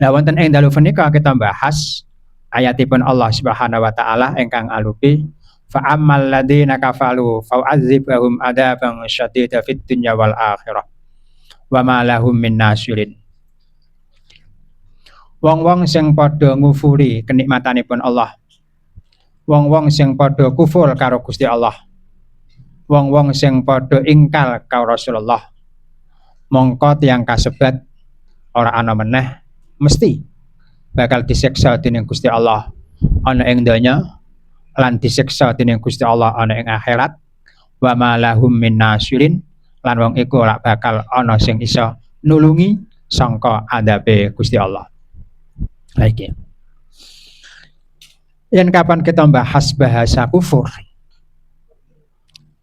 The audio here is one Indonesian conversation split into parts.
Lah wonten ing dalu punika kita bahas ayatipun Allah Subhanahu wa taala ingkang alupi fa ammal ladzina kafalu fa'adzibahum adzaban syadida fid dunya wal akhirah wa ma lahum min nasirin. Wong-wong sing padha ngufuri kenikmatanipun Allah, wong-wong sing padha kufur karo Gusti Allah, wong-wong sing padha ingkar karo Rasulullah, mongko tiyang kasebat ora ana meneh mesti bakal disiksa dening Gusti Allah ana ing donya lan disiksa dening Gusti Allah ana ing akhirat. Wa ma lahum min nasirin, lan wong iku ora bakal ana sing iso nulungi sangka adabe Gusti Allah. Lagi. Yen kapan kita bahas bahasa kufur,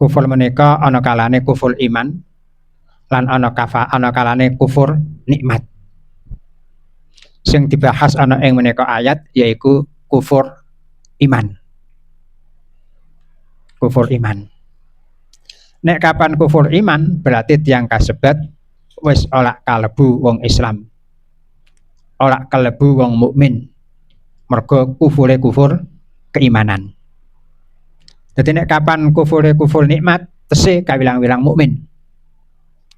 kufur menika ana kalane kufur iman lan ana kalane kufur nikmat. Sing dibahas ana ing menika ayat yaiku kufur iman. Kufur iman. Nek kapan kufur iman berarti tiyang kasebat wis ora kalebu wong Islam. Ora kalebu wong mukmin. Mergo kufure kufur keimanan. Jadi nek kapan kufure kufur nikmat, tesih kawilang-wilang mukmin.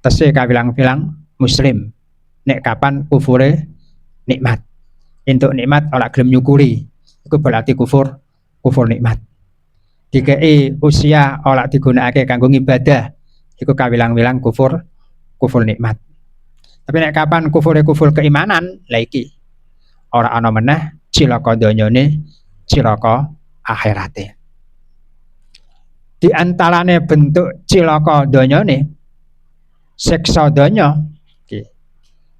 Tesih kawilang-wilang muslim. Nek kapan kufure nikmat. Entuk nikmat ora gelem nyukuri, iku berarti kufur nikmat. Dikei usia ora digunakake kanggo ibadah, iku kawilang-wilang kufur nikmat. Tapi nek kapan kufure kufur keimanan, la iki ora ana meneh cilaka donyane, cilaka akhirate. Di antarane bentuk cilaka donyane, siksa donya,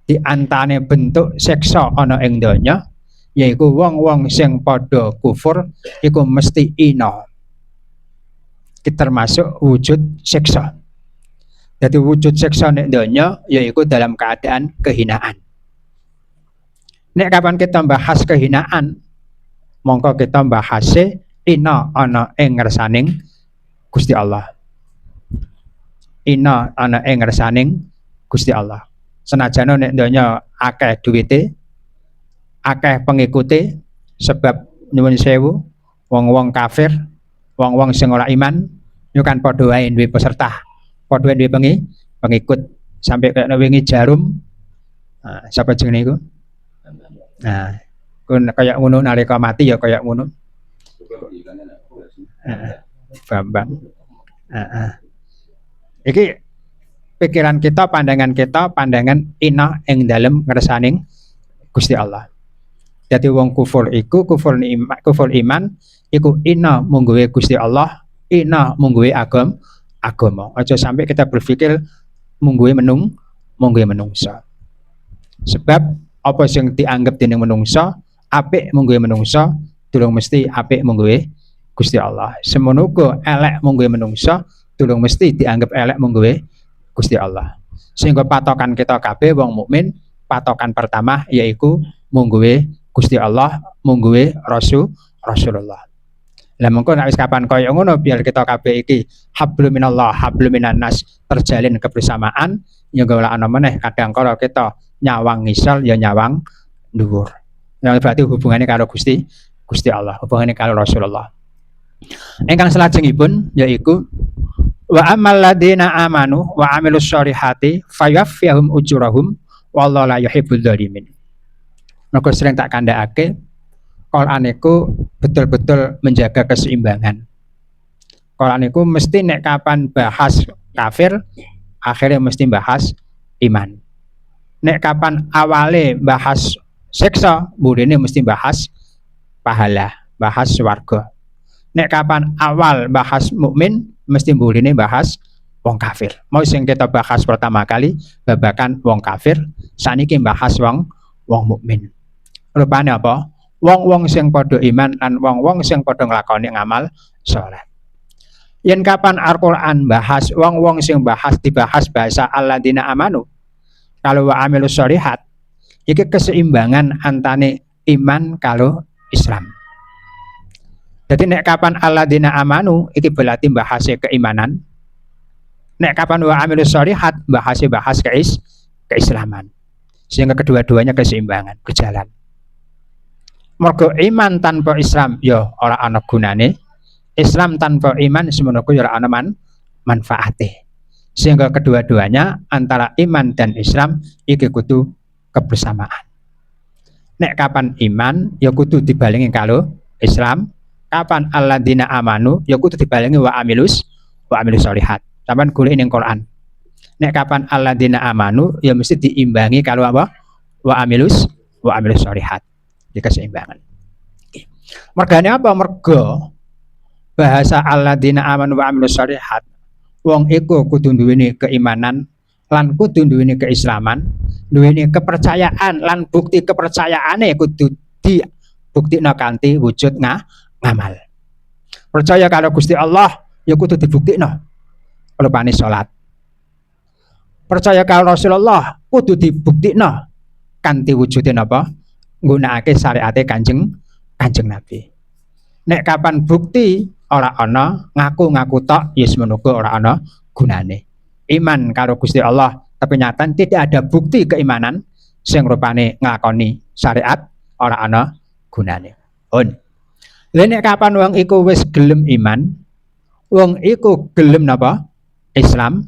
di antarane bentuk siksa ana ing donya yaiku wong-wong sing padha kufur iku mesti ina. Iki termasuk wujud siksa. Jadi wujud siksa nek donya yaiku dalam keadaan kehinaan. Nek kapan kita bahas kehinaan, mongko kita bahase ina ana ing ngersaning Gusti Allah. Ina ana ing ngersaning Gusti Allah. Senajan nek donya akeh duwite, akeh pengikuti, sebab nyuwun sewu wong-wong kafir, wong-wong sing ora iman yo kan padha wae duwe peserta, padha wae duwe pengikut sampai kaya wingi Jarum. Nah, sapa jenenge iku? Nah, kun kaya ngono nalika mati ya kaya ngono. Bambang. Iki pikiran kita, pandangan ina ing dalem ngersaning Gusti Allah. Jadi wong kufur iku kufur iman iku ina mungguwe Gusti Allah, ina mungguwe agama. Aja sampai kita berpikir mungguwe menungsa. Sebab apa sing dianggap dening menungsa apik mungguwe menungsa durung mesti apik mungguwe Gusti Allah. Semono uga elek mungguwe menungsa durung mesti dianggap elek mungguwe Gusti Allah. Sehingga patokan kita kabeh wong mukmin, patokan pertama yaiku mungguwe Gusti Allah, mungguwe Rasulullah. Lah mengko nek wis kapan kaya ngono biar kita kabeh iki hablum minallah, hablum minan nas, terjalin kebersamaan, ya ora ana meneh kadang kala kita nyawang ngisal ya nyawang dhuwur. Yang berarti hubungannya karo Gusti Allah, hubungannya karo Rasulullah. Ingkang salajengipun yaiku wa ammal ladzina amanu wa amilus sholihati fayaffihum ujurahum wallahu la yuhibbul dzalimin. Maka sering tak kandhakake Quran iku betul-betul menjaga keseimbangan. Quran iku mesti nek kapan bahas kafir, akhirnya mesti bahas iman. Nek kapan awale bahas siksa, burine mesti bahas pahala, bahas swarga. Nek kapan awal bahas mukmin, mesti burine bahas wong kafir. Mau sing kita bahas pertama kali babakan wong kafir, saniki bahas wong mukmin. Rupane apa? Wong-wong sing padha iman lan wong-wong sing padha nglakoni ngamal saleh. Yen kapan Al-Qur'an bahas wong-wong sing dibahas bahasa alladzina amanu kalau wa amilus sholihat, iki keseimbangan antane iman kalau Islam. Jadi nek kapan alladzina amanu iki berarti bahasa keimanan. Nek kapan wa amilus sholihat bahas keislaman. sehingga kedua-duanya keseimbangan berjalan. Mergo iman tanpa Islam ya ora ana gunane, Islam tanpa iman semono ku ya ora ana manfaate. Sehingga kedua-duanya antara iman dan Islam iki kudu kebersamaan. Nek kapan iman ya kudu dibalengi karo Islam, kapan alladzina amanu ya kudu dibalengi wa amilus sholihat. Sampeyan golek ning Quran. Nek kapan alladzina amanu ya mesti diimbangi kalau apa? Wa amilus sholihat. Di keseimbangan. Mergane apa? Mergo bahasa alladzina amanu wa amilus sholihat. Wong iku kudu duweni keimanan lan kudu duweni keislaman, duweni kepercayaan lan bukti kepercayaane kudu dibuktikna kanthi wujud ngamal. Percaya kalau Gusti Allah ya kudu dibuktikna rupane salat. Percaya kalau Rasulullah kudu dibuktikna kanthi wujude napa? Nggunakake syariate Kanjeng Nabi. Nek kapan bukti ora ana, ngaku-ngaku tok ya semono ora ana gunane. Iman karo Gusti Allah tapi nyata tidak ada bukti keimanan sing rupane nglakoni syariat ora ana gunane. Lha nek kapan wong iku wis gelem iman, wong iku gelem napa? Islam,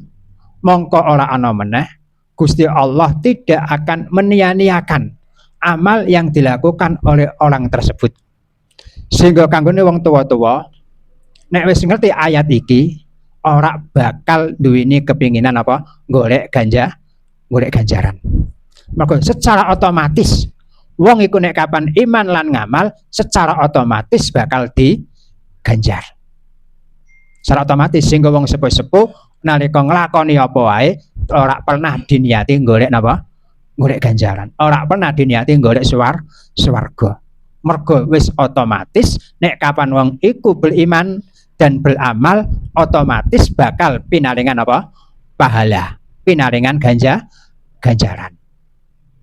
mongko ora ana meneh Gusti Allah tidak akan menyia-nyiakan amal yang dilakukan oleh orang tersebut. Sehingga kanggone wong tua-tua nek wis ngerti ayat iki ora bakal duweni kepinginan apa golek ganjaran. Maka secara otomatis wong iku nek kapan iman lan ngamal secara otomatis bakal diganjar. Secara otomatis sehingga wong sepuh-sepuh nalika nglakoni apa wae ora pernah diniati golek napa? Golek ganjaran. Ora pernah diniati golek swarga. Mergo wis otomatis nek kapan wong iku beriman dan beramal otomatis bakal pinaringan apa? Pahala, pinaringan ganjaran.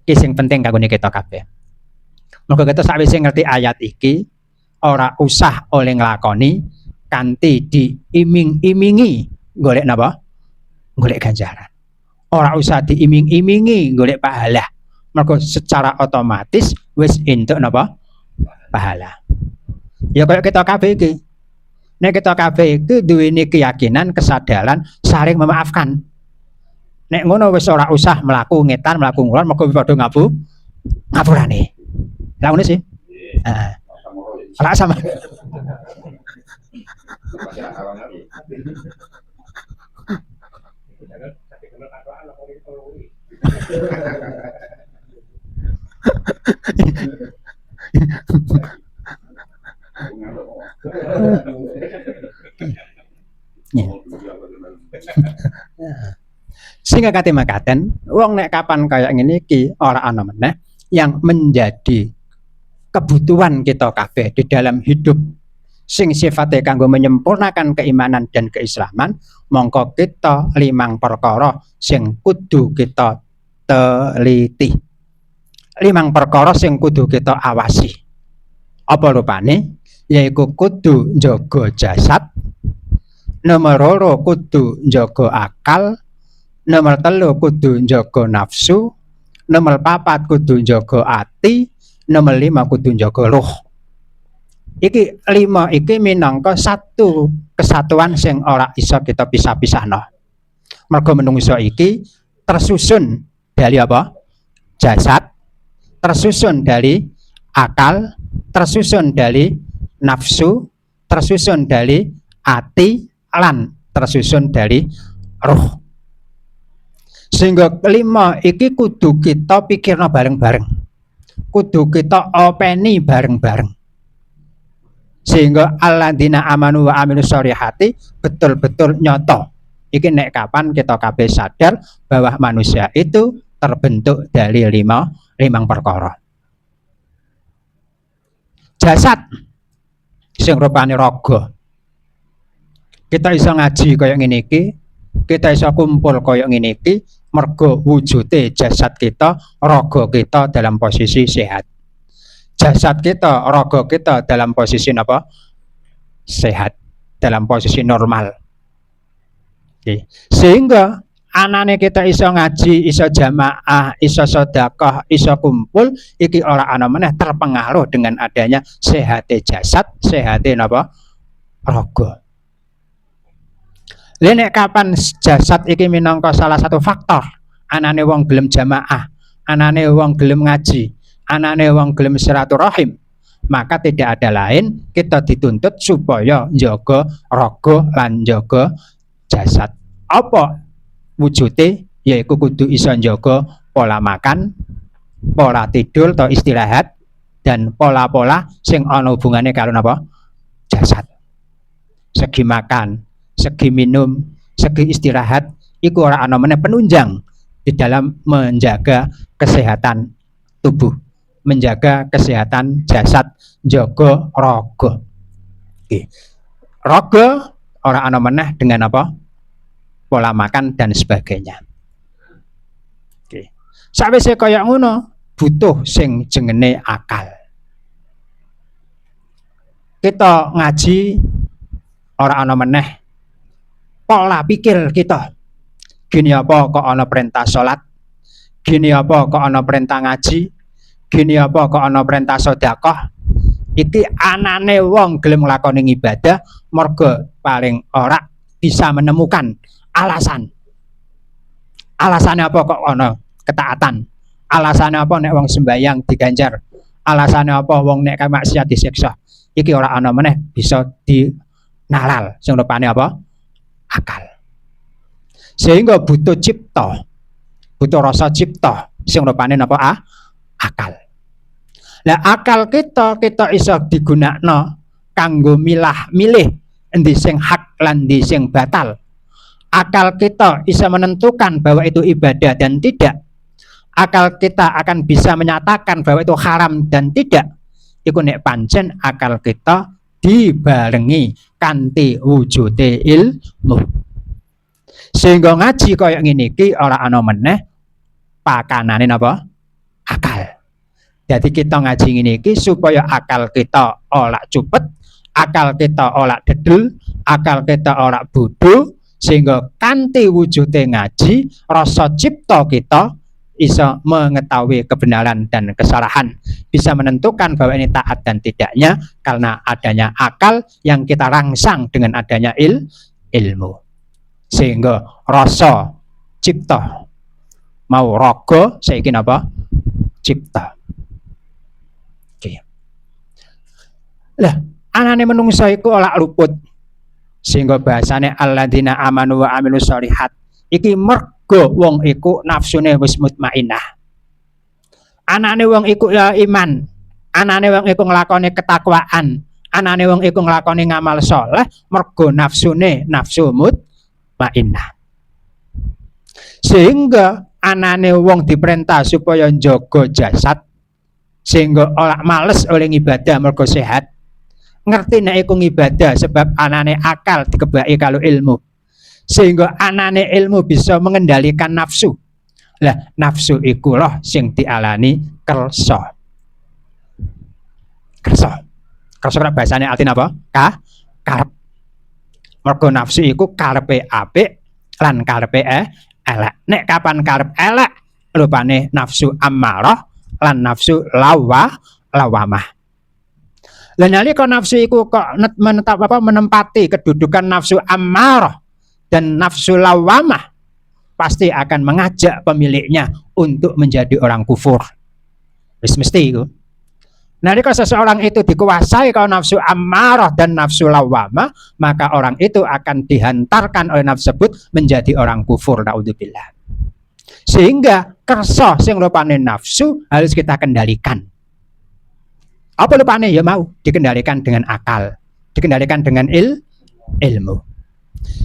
Iki sing penting kanggo kita kabeh. Mergo kita sawise ngerti ayat iki ora usah oleh nglakoni kanthi diiming-imingi golek napa? Golek ganjaran. Ora usah diiming-imingi golek pahala. Mergo secara otomatis wis entuk napa? Pahala. Ya kayak kita kabeh iki. Nek kita kabeh iki duweni keyakinan, kesadaran saling memaafkan. Nek ngono wis ora usah mlaku ngetan, mlaku ngulon mergo padha ngapurane. Lah ngono sih. Heeh. Ora sama. Sehingga kate makaten wong nek kapan kaya ngene iki ora ana meneh yang menjadi kebutuhan kita kabeh di dalam hidup sing sifatnya kanggo menyempurnakan keimanan dan keislaman, mongko kita 5 perkara sing kudu kita teliti. 5 perkara sing kudu kita awasi. Apa rupane? Yaiku kudu njaga jasad, nomor 2 kudu njaga akal, nomor 3 kudu njaga nafsu, nomor 4 kudu njaga ati, nomor 5 kudu njaga roh. Iki 5 iki minangka satu kesatuan sing ora iso kita pisah-pisahno. Mergo menungso iki tersusun dari apa? Jasad, tersusun dari akal, tersusun dari nafsu, tersusun dari ati, lan tersusun dari roh. Sehingga 5 iki kudu kita pikirno bareng-bareng. Kudu kita openi bareng-bareng. Sehingga alladzina amanu wa amilus sholihati betul-betul nyoto. Iki nek kapan kita kabeh sadar bahwa manusia itu terbentuk dari 5 perkara. Jasad sing rupane raga. Kita iso ngaji kaya ngene iki, kita iso kumpul kaya ngene iki mergo wujude jasad kita, raga kita dalam posisi sehat. Jasad kita, raga kita dalam posisi apa? Sehat, dalam posisi normal. Oke. Sehingga anane kita iso ngaji, iso jamaah, iso sedekah, iso kumpul, iki ora ana meneh terpengaruh dengan adanya sehate jasad, sehate napa raga. Nek kapan jasad iki minangka salah satu faktor anane wong gelem jamaah, anane wong gelem ngaji, anane wong gelem silaturahim, maka tidak ada lain kita dituntut supaya njaga raga lan njaga jasad. Apa wujude? Yaiku kudu iso njaga pola makan, pola tidur atau istirahat, dan pola-pola sing ana hubungane karo napa? Jasad. Segi makan, segi minum, segi istirahat iku ora ana meneh penunjang di dalam menjaga kesehatan tubuh, menjaga kesehatan jasad, njaga raga. Raga ora ana meneh dengan apa? Pola makan dan sebagainya. Sawise kaya ngono, butuh sing jengene akal. Kita ngaji ora ana meneh pola pikir kita. Gini apa kok ana perintah salat? Gini apa kok ana perintah ngaji? Gini apa kok ana perintah sedekah? Iki anane wong gelem nglakoni ibadah mergo paling ora bisa menemukan alasan. Alasannya apa kok ana ketaatan? Alasannya apa nek wong sembayang diganjar? Alasannya apa wong nek maksiat disiksa? Iki ora ana meneh bisa dinalal sing rupane apa? Akal. Sehingga butuh cipta, butuh rasa cipta sing rupane napa? Akal. Lah akal kita iso digunakno kanggo milih endi sing hak lan endi sing batal. Akal kita bisa menentukan bahwa itu ibadah dan tidak. Akal kita akan bisa menyatakan bahwa itu haram dan tidak. Iku nek pancen akal kita dibarengi kanthi wujude ilmu. Sehingga ngaji kaya ngene iki ora ana meneh pakanane napa? Akal. Jadi kita ngaji ngene iki supaya akal kita ora cupet, akal kita ora dedul, akal kita ora bodho, sehingga kanthi wujude ngaji rasa cipta kita bisa mengetahui kebenaran dan kesalahan, bisa menentukan bahwa ini taat dan tidaknya karena adanya akal yang kita rangsang dengan adanya ilmu. Sehingga rasa cipta mau raga saiki napa? Cipta. Oke. Lah, anane menungsa iku ora luput. Sehingga bahasane alladzina amanu wa amilus sholihat iki mergo wong iku nafsune wis mutmainnah. Anane wong iku ya iman, anane wong iku nglakoni ketakwaan, anane wong iku nglakoni ngamal saleh mergo nafsune nafsu mutmainnah. Sehingga anane wong diperintah supaya njaga jasad sehingga ora males oleh ibadah mergo sehat. Ngerti nek iku ibadah sebab anane akal dikebaki kalau ilmu. Sehingga anane ilmu bisa mengendalikan nafsu. Lah nafsu iku loh sing dialani kersa. Kersa. Kersa kira bahasane artinya apa? Karep. Mergo nafsu iku karepe apik lan karepe elek. Nek kapan karep elek rupane nafsu ammarah lan nafsu lawamah. Lah nalika nafsu iku kok menempati kedudukan nafsu ammarah dan nafsu lawamah, pasti akan mengajak pemiliknya untuk menjadi orang kufur. Wis mesti iku. Nalika seseorang itu dikuasai kalau nafsu ammarah dan nafsu lawamah, maka orang itu akan dihantarkan oleh nafsu tersebut menjadi orang kufur, naudzubillah. Sehingga kersa sing rupane nafsu harus kita kendalikan. Apa lupane? Ya mau dikendalikan dengan akal, dikendalikan dengan ilmu.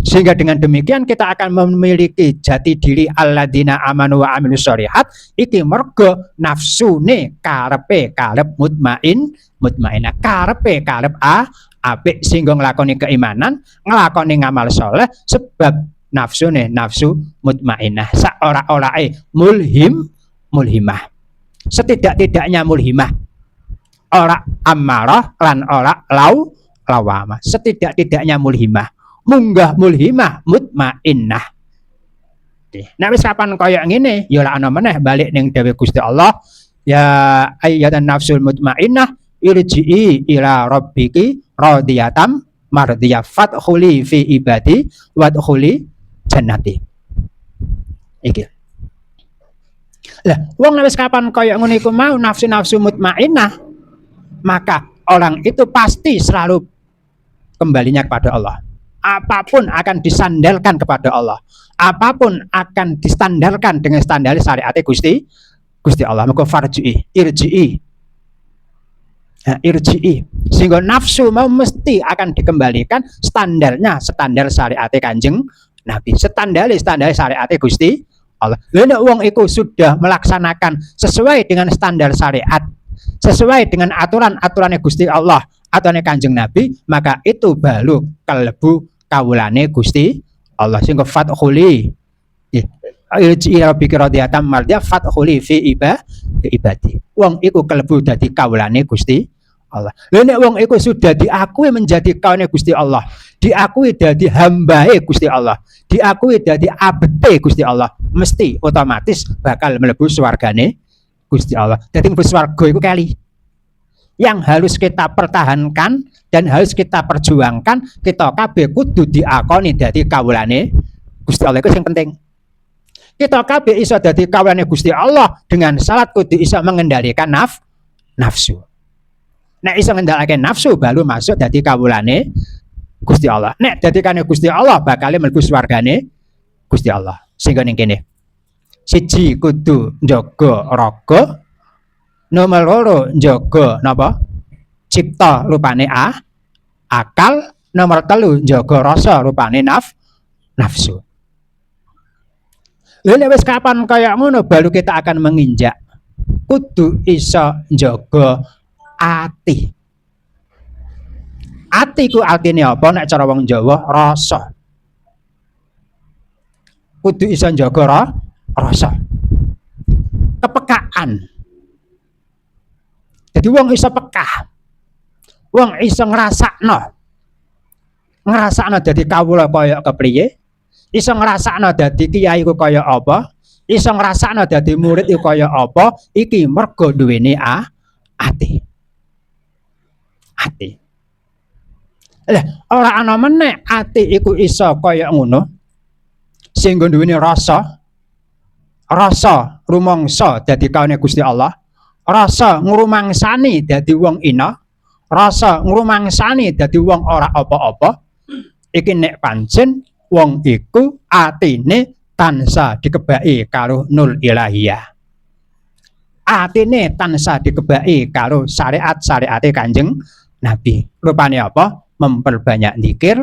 Sehingga dengan demikian kita akan memiliki jati diri alladzina amanu wa amilus sholihat iki mergo nafsune karepe karep mutmainnah, karepe karep apik sehingga nglakoni keimanan, nglakoni ngamal saleh sebab nafsune nafsu mutmainnah, saora-orae mulhimah. Setidak-tidaknya mulhimah. Ora ammarah lan ora lawamah. Setidak-tidaknya mulhimah. Munggah mulhimah mutmainnah. Nek wis kapan kaya ngene ya ora ana meneh balik ning dawuh Gusti Allah, ya ayyatan nafsul mutmainnah irji'i ila rabbiki radhiyatam mardiyah fadkhuli fi ibadi wadkhuli jannati. Iki. Lah, wong nek wis kapan kaya ngono iku mau nafsu-nafsu mutmainnah, maka orang itu pasti selalu kembalinya kepada Allah. Apapun akan disandalkan kepada Allah. Apapun akan distandarkan dengan standar syariat Gusti Allah. Maka farji'i, irji'i. Nah, irji'i. Sehingga nafsu mau mesti akan dikembalikan standarnya standar syariat Kanjeng Nabi. Standar syariat Gusti Allah. Lalu wong itu sudah melaksanakan sesuai dengan standar syariat, sesuai dengan aturan-aturan Gusti Allah, aturan Kanjeng Nabi, maka itu baru kalebu kawulane Gusti Allah. Sehingga fadkhuli ila rabbika radhiyatam mardiyah fadkhuli fi ibadi. Wong iku kalebu dadi kawulane Gusti Allah. Lha nek wong iku sudah diakui menjadi kawane Gusti Allah, diakui dadi hambae Gusti Allah, diakui dadi abete Gusti Allah, mesti otomatis bakal mlebu swargane Gusti Allah. Dadi mlebu swarga iku kali yang harus kita pertahankan dan harus kita perjuangkan, kita kabeh kudu diakoni dadi kawulane Gusti Allah. Itu yang penting. Kita kabeh iso dadi kawulane Gusti Allah dengan syarat kudu iso mengendalikan nafsu. Nek iso ngendhalake nafsu baru masuk dadi kawulane Gusti Allah. Nek dadikane Gusti Allah bakal mlebu swargane Gusti Allah. Sehingga ning kene siji kudu njaga raga, nomor loro njaga napa? Cipta rupane akal, nomor telu njaga rasa rupane nafsu. Lha nek wis kapan kaya ngono baru kita akan menginjak kudu iso njaga ati. Ati ku artine apa nek cara wong Jawa? Rasa. Kudu iso njaga rasa. Kepekaan. Jadi wong iso peka. Wong iso ngrasakno dadi kawula kaya kepriye, iso ngrasakno dadi kiai ku kaya apa, iso ngrasakno dadi murid ku kaya apa, iki mergo duweni ati. Ati. Lah, ora ana meneh ati iku iso kaya ngono. Sing duweni rasa rumangsa dadi kaune Gusti Allah. Rasa ngrumangsani dadi wong ina, rasa ngrumangsani dadi wong ora apa-apa. Iki nek pancen wong iku atine tansah dikebaki karo nul ilahiyah. Atine tansah dikebaki karo syariat-syariate Kanjeng Nabi. Rupane apa? Memperbanyak zikir,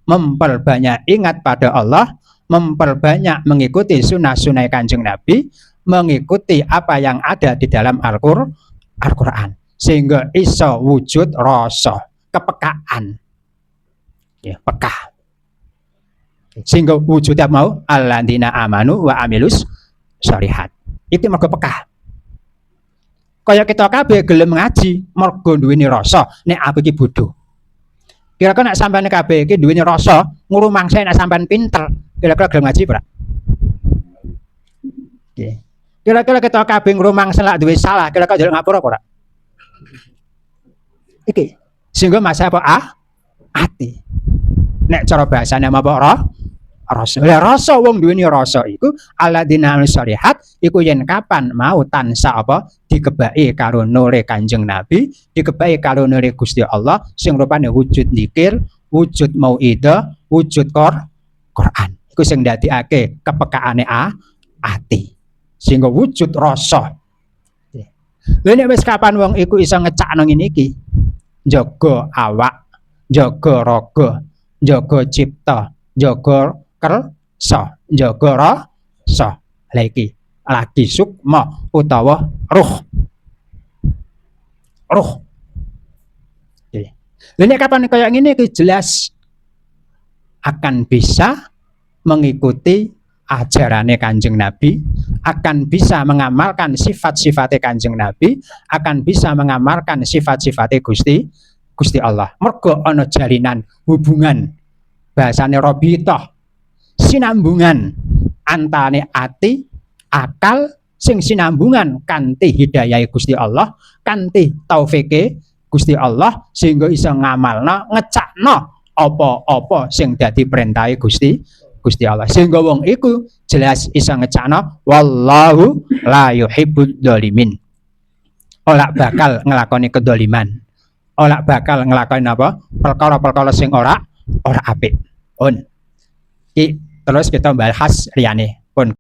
memperbanyak ingat pada Allah, memperbanyak mengikuti sunnah-sunnah Kanjeng Nabi, mengikuti apa yang ada di dalam Al-Quran, sehingga iso wujud rasa kepekaan, ya, peka, sehingga wujudnya mau alladzina amanu wa amilus sholihat. Itu mergo peka. Kaya kita kabeh gelem ngaji mergo duweni rasa nek aku iki bodho. Kira-kira nek sampean kabeh iki duweni rasa ngurumangsa nek sampean pinter, kira-kira gelem ngaji ora? Nggih. Kira-kira kita kabeh ngrumangsa lak duwe salah, kira-kira njaluk ngapura ora? Iki. Sehingga masa apa? Ati. Nek cara bahasane apa rasa. Lah rasa wong duweni rasa iku alladzina sholihat iku yen kapan mau tansah apa dikebaki karo nure Kanjeng Nabi, dikebaki karo nure Gusti Allah sing rupane wujud zikir, wujud mauidhah, wujud Quran. Iku sing ndadekake kepekaane ati. Sehingga wujud rasa. Lha nek wis kapan wong iku iso ngecakno ngene iki, jaga awak, jaga raga, jaga cipta, jaga kersa, jaga rasa. Lah iki lagi sukma utawa ruh. Lha nek kapan kaya ngene iki jelas akan bisa mengikuti ajarannya Kanjeng Nabi, akan bisa mengamalkan sifat-sifatnya Kanjeng Nabi, akan bisa mengamalkan sifat-sifatnya Gusti Allah. Mergo ana jalinan hubungan, bahasane rabithah, sinambungan antane ati, akal sing sinambungan kanthi hidayah Gusti Allah, kanthi taufike Gusti Allah sehingga iso ngamalna, ngecakno apa-apa sing dadi perintahe Gusti Allah. Sehingga wong iku jelas iso ngecakno wallahu la yuhibbud dzalimin. Ora bakal nglakoni kedoliman. Ora bakal nglakoni apa? Perkara-perkara sing ora apik. Terus kita bahas liyane.